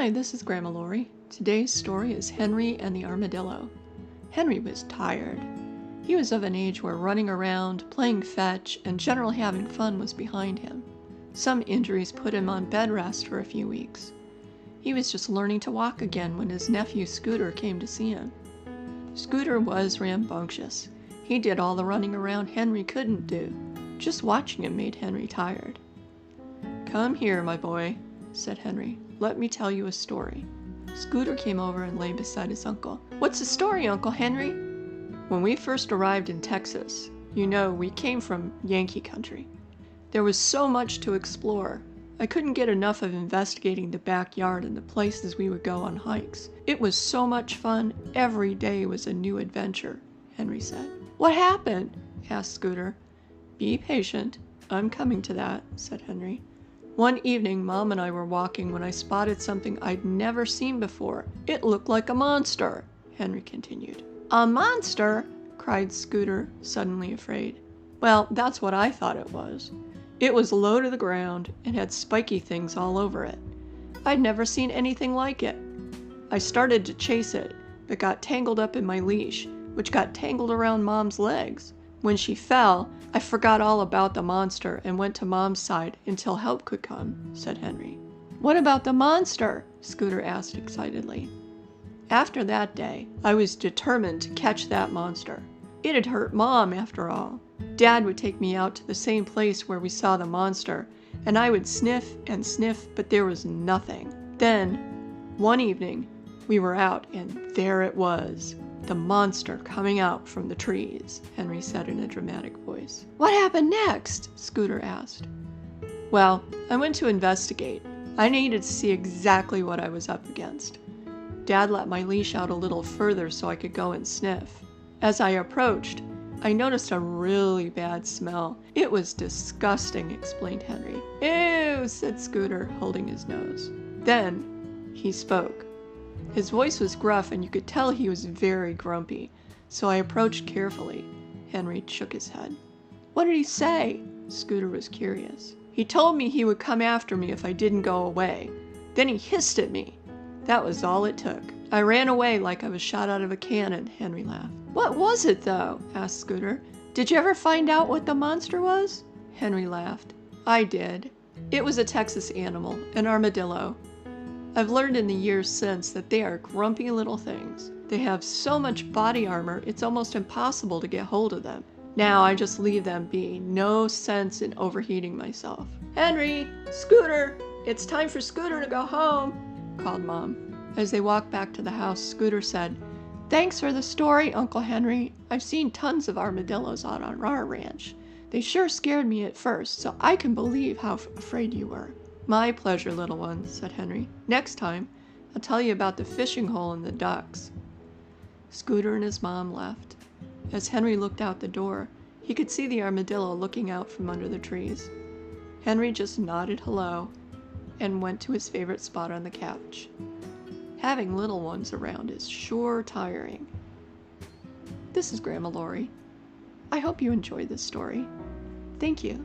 Hi, this is Grandma Lori. Today's story is Henry and the Armadillo. Henry was tired. He was of an age where running around, playing fetch, and generally having fun was behind him. Some injuries put him on bed rest for a few weeks. He was just learning to walk again when his nephew Scooter came to see him. Scooter was rambunctious. He did all the running around Henry couldn't do. Just watching him made Henry tired. "Come here, my boy," said Henry. "Let me tell you a story." Scooter came over and lay beside his uncle. "What's the story, Uncle Henry?" "When we first arrived in Texas, you know, we came from Yankee country. There was so much to explore. I couldn't get enough of investigating the backyard and the places we would go on hikes. It was so much fun. Every day was a new adventure," Henry said. "What happened?" asked Scooter. "Be patient. I'm coming to that," said Henry. "One evening, Mom and I were walking when I spotted something I'd never seen before. It looked like a monster," Henry continued. "A monster?" cried Scooter, suddenly afraid. "Well, that's what I thought it was. It was low to the ground and had spiky things all over it. I'd never seen anything like it. I started to chase it, but got tangled up in my leash, which got tangled around Mom's legs. When she fell, I forgot all about the monster and went to Mom's side until help could come," said Henry. "What about the monster?" Scooter asked excitedly. "After that day, I was determined to catch that monster. It had hurt Mom after all. Dad would take me out to the same place where we saw the monster, and I would sniff and sniff, but there was nothing. Then, one evening, we were out, and there it was. The monster coming out from the trees," Henry said in a dramatic voice. "What happened next?" Scooter asked. "Well, I went to investigate. I needed to see exactly what I was up against. Dad let my leash out a little further so I could go and sniff. As I approached, I noticed a really bad smell. It was disgusting," explained Henry. "Ew," said Scooter, holding his nose. Then he spoke. His voice was gruff and you could tell he was very grumpy, so I approached carefully. Henry shook his head. "What did he say?" Scooter was curious. "He told me he would come after me if I didn't go away. Then he hissed at me. That was all it took. I ran away like I was shot out of a cannon," Henry laughed. "What was it, though?" asked Scooter. "Did you ever find out what the monster was?" Henry laughed. "I did. It was a Texas animal, an armadillo. I've learned in the years since that they are grumpy little things. They have so much body armor, it's almost impossible to get hold of them. Now I just leave them be. No sense in overheating myself." "Henry! Scooter! It's time for Scooter to go home," called Mom. As they walked back to the house, Scooter said, "Thanks for the story, Uncle Henry. I've seen tons of armadillos out on our ranch. They sure scared me at first, so I can believe how afraid you were." "My pleasure, little one," said Henry. "Next time, I'll tell you about the fishing hole and the ducks." Scooter and his mom left. As Henry looked out the door, he could see the armadillo looking out from under the trees. Henry just nodded hello and went to his favorite spot on the couch. Having little ones around is sure tiring. This is Grandma Lori. I hope you enjoyed this story. Thank you.